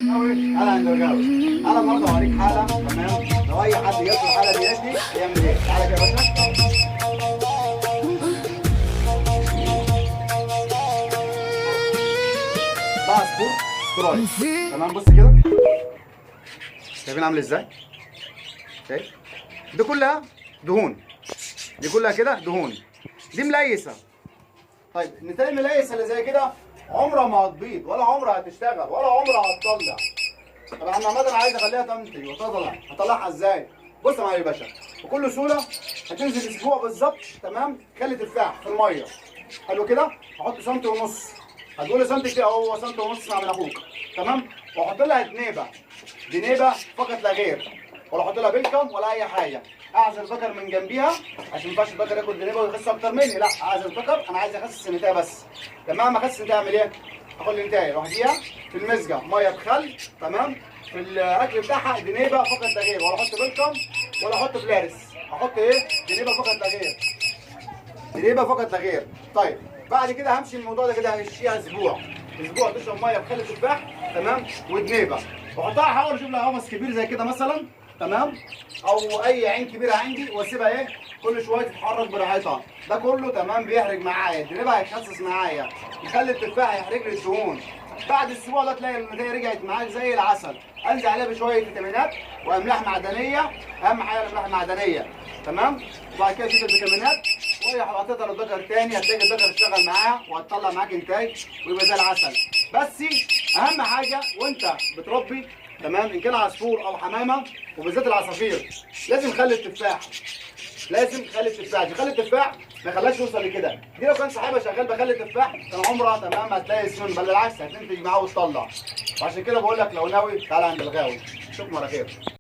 انا عند الغاوي. انا النهارده هوريك حاله. تمام، لو اي حد جات له الحاله دي هيعمل ايه؟ تعالى كده يا باشا. ده عصفور استراي. تمام، بص كده، شايفين عامل ازاي؟ شايف؟ دي كلها دهون، دي كلها كده دهون، دي مليسه. طيب النتايج المليسه اللي زي كده عمرها ما هتبيض، ولا عمرها هتشتغل، ولا عمرها هتطلع. طب انا عامه عايز اخليها تنتج وتطلع، هطلعها ازاي؟ بص معايا يا باشا، بكل سهوله هتنزل اسبوع بالظبط. تمام، خلي تفاح في الميه. حلو كده، هحط سنتي ونص. هتقول لي سنتي كده، هو سنتي ونص مع من اخوك. تمام، واحط لها دنيبه، دنيبه فقط لا غير، ولا احط لها بلكم ولا اي حاجه. اعزل البكر من جنبيها عشان ما ينفعش البكر ياكل دنيبه ويخس اكتر مني، لا اعزل البكر، انا عايز اخسس النتايه بس. تمام، اخسس النتايه اعمل ايه؟ اخد النتايه لوحديها في المزجه ميه بخل. تمام، في الاكل بتاعها دنيبه فقط لا غير، ولا احط بلكم ولا احط فلارس. احط ايه؟ دنيبه فقط لا غير، دنيبه فقط لا غير. طيب بعد كده همشي الموضوع ده كده، همشيها اسبوع. اسبوع تشرب ميه بخل تفاح. تمام، ودنيبه، واحطها احاول اشوف لها قفص كبير زي كده مثلا. تمام، او اي عين كبيره عندي، واسيبها ايه كل شويه تتحرك براحتها. ده كله تمام بيحرج معايا، الدنيبه هيخسس معايا، يخلي التفاح يحرق لي الدهون. بعد اسبوع ده تلاقي النتائج رجعت معاك زي العسل. انزل عليها بشويه فيتامينات واملاح معدنيه، اهم حاجه الاملاح المعدنيه. تمام، وبعد كده شوف الفيتامينات وهي حطيتها للذكر تاني، هتلاقي الذكر اشتغل معاها وهتطلع معاك انتاج ويبقى زي العسل. بس اهم حاجه وانت بتربي، تمام، ان كان عصفور او حمامه، وبالذات العصافير، لازم خلي التفاح، لازم خلي التفاح، خلي التفاح ما يخليهاش يوصل لكده. دي لو كان صاحبها شغال بخلي التفاح كان عمرها تمام هتلاقي سمن، بل بالعكس هتنتج معاه وتطلع. وعشان كده بقول لك لو ناوي تعالى عند الغاوي. اشوفكم على خير.